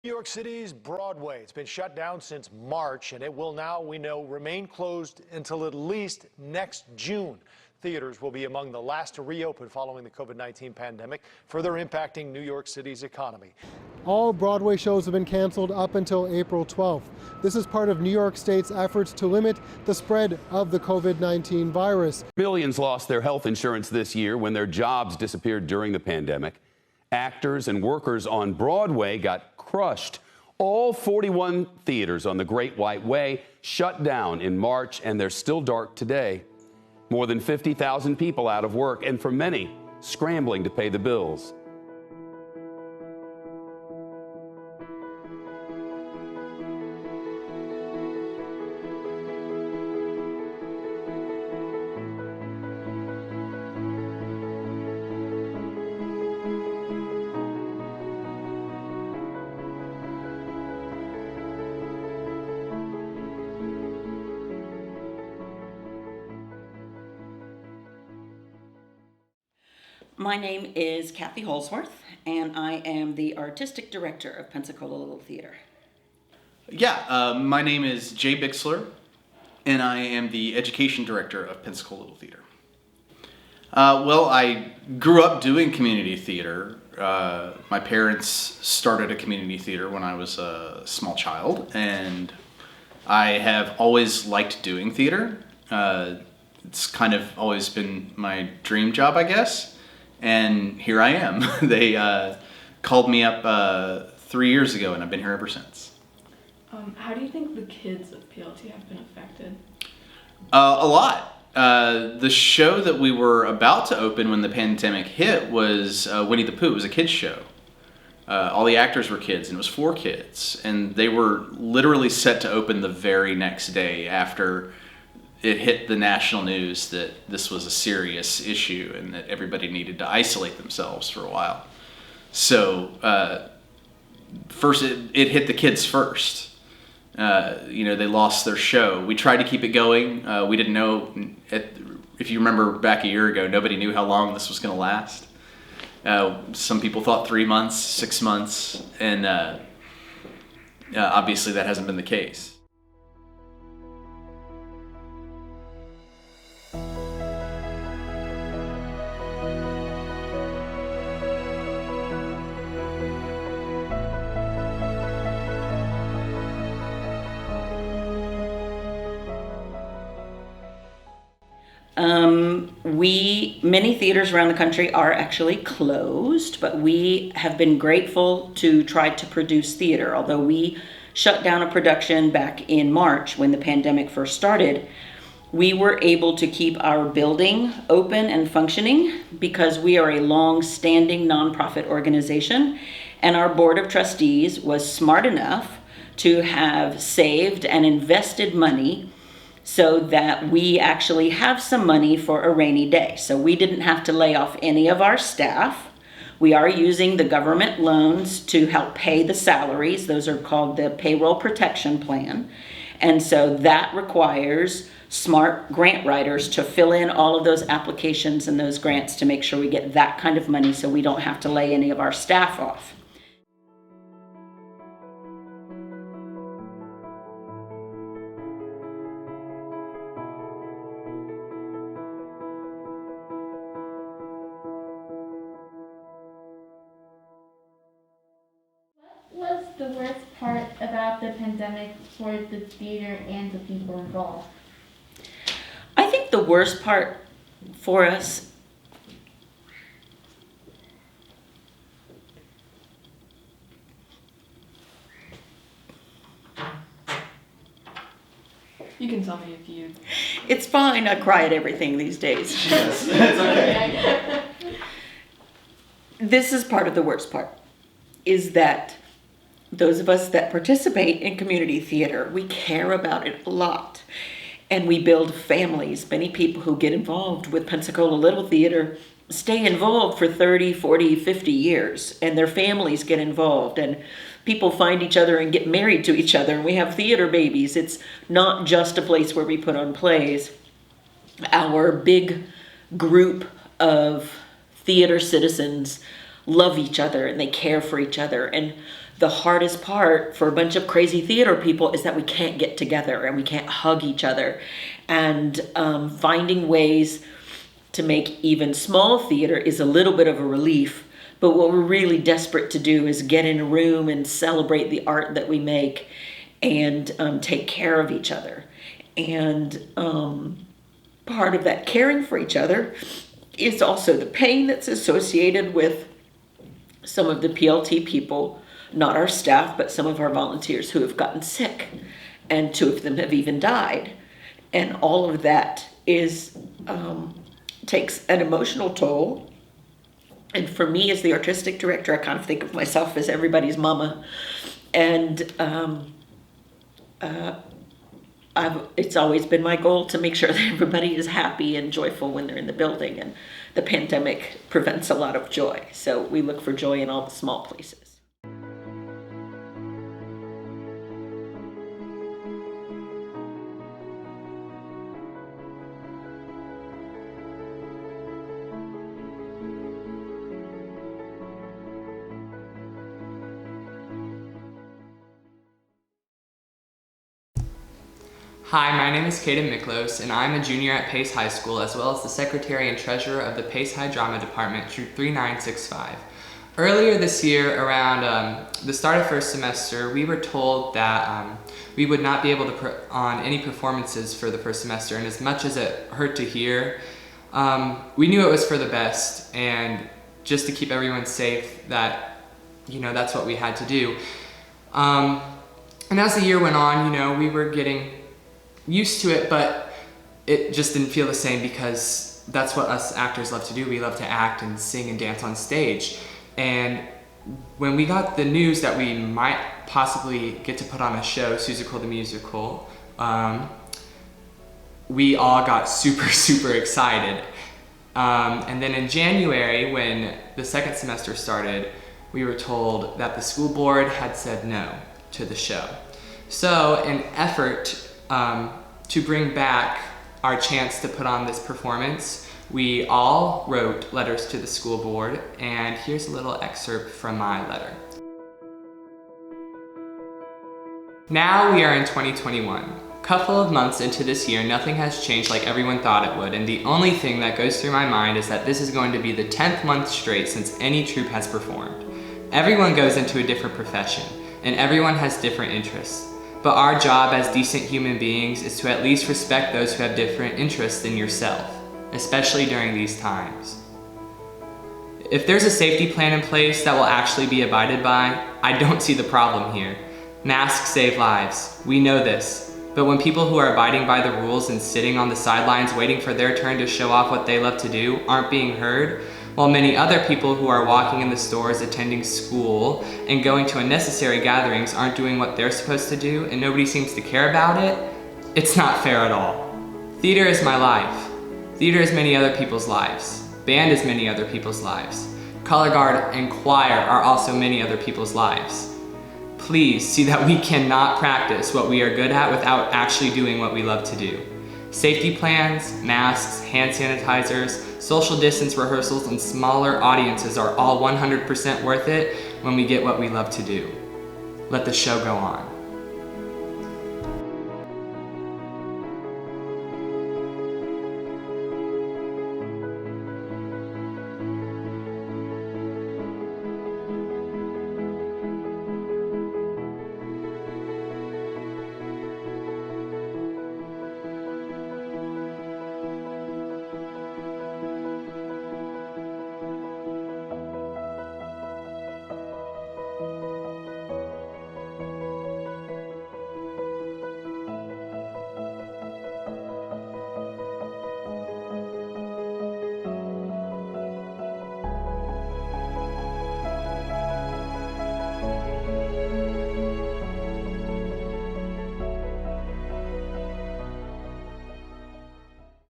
New York City's Broadway. It's been shut down since March, and it will now, we know, remain closed until at least next June. Theaters will be among the last to reopen following the COVID-19 pandemic, further impacting New York City's economy. All Broadway shows have been canceled up until April 12th. This is part of New York State's efforts to limit the spread of the COVID-19 virus. Millions lost their health insurance this year when their jobs disappeared during the pandemic. Actors and workers on Broadway got crushed. All 41 theaters on the Great White Way shut down in March, and they're still dark today. More than 50,000 people out of work, and for many, scrambling to pay the bills. My name is Kathy Holsworth, and I am the Artistic Director of Pensacola Little Theater. My name is Jay Bixler, and I am the Education Director of Pensacola Little Theater. I grew up doing community theater. My parents started a community theater when I was a small child, and I have always liked doing theater. It's kind of always been my dream job, I guess. And here I am. They called me up 3 years ago, and I've been here ever since. How do you think the kids of PLT have been affected? A lot. The show that we were about to open when the pandemic hit was Winnie the Pooh. It was a kids show. All the actors were kids, and it was for kids. And they were literally set to open the very next day after it hit the national news that this was a serious issue and that everybody needed to isolate themselves for a while. So first it hit the kids first. They lost their show. We tried to keep it going. We didn't know, if you remember back a year ago, nobody knew how long this was going to last. Some people thought 3 months, 6 months, and obviously that hasn't been the case. Many theaters around the country are actually closed, but we have been grateful to try to produce theater. Although we shut down a production back in March when the pandemic first started, we were able to keep our building open and functioning because we are a long-standing nonprofit organization, and our board of trustees was smart enough to have saved and invested money so that we actually have some money for a rainy day. So we didn't have to lay off any of our staff. We are using the government loans to help pay the salaries. Those are called the Payroll Protection Plan. And so that requires smart grant writers to fill in all of those applications and those grants to make sure we get that kind of money so we don't have to lay any of our staff off. What was the worst part about the pandemic for the theater and the people involved? I think the worst part for us You can tell me if you... It's fine, I cry at everything these days. Yes, it's okay. This is part of the worst part, is that those of us that participate in community theater, we care about it a lot. And we build families. Many people who get involved with Pensacola Little Theater stay involved for 30, 40, 50 years, and their families get involved, and people find each other and get married to each other, and we have theater babies. It's not just a place where we put on plays. Our big group of theater citizens love each other, and they care for each other, and the hardest part for a bunch of crazy theater people is that we can't get together and we can't hug each other. And finding ways to make even small theater is a little bit of a relief. But what we're really desperate to do is get in a room and celebrate the art that we make and take care of each other. And part of that caring for each other is also the pain that's associated with some of the PLT people, not our staff, but some of our volunteers who have gotten sick, and 2 of them have even died. And all of that is takes an emotional toll. And for me, as the artistic director, I kind of think of myself as everybody's mama. And it's always been my goal to make sure that everybody is happy and joyful when they're in the building. And the pandemic prevents a lot of joy. So we look for joy in all the small places. Hi, my name is Kaden Miklos, and I'm a junior at Pace High School, as well as the secretary and treasurer of the Pace High Drama Department, Troop 3965. Earlier this year, around the start of first semester, we were told that we would not be able to put on any performances for the first semester, and as much as it hurt to hear, we knew it was for the best, and just to keep everyone safe, that, that's what we had to do. And as the year went on, we were getting used to it, but it just didn't feel the same because that's what us actors love to do. We love to act and sing and dance on stage. And when we got the news that we might possibly get to put on a show, Seussical the Musical, we all got super excited. And then in January, when the second semester started, we were told that the school board had said no to the show. So in effort to bring back our chance to put on this performance, we all wrote letters to the school board, and here's a little excerpt from my letter. Now we are in 2021. A couple of months into this year, nothing has changed like everyone thought it would, and the only thing that goes through my mind is that this is going to be the 10th month straight since any troupe has performed. Everyone goes into a different profession, and everyone has different interests. But our job as decent human beings is to at least respect those who have different interests than yourself, especially during these times. If there's a safety plan in place that will actually be abided by, I don't see the problem here. Masks save lives, we know this. But when people who are abiding by the rules and sitting on the sidelines waiting for their turn to show off what they love to do aren't being heard, while many other people who are walking in the stores, attending school, and going to unnecessary gatherings aren't doing what they're supposed to do and nobody seems to care about it, it's not fair at all. Theater is my life. Theater is many other people's lives. Band is many other people's lives. Color guard and choir are also many other people's lives. Please see that we cannot practice what we are good at without actually doing what we love to do. Safety plans, masks, hand sanitizers, social distance rehearsals, and smaller audiences are all 100% worth it when we get what we love to do. Let the show go on.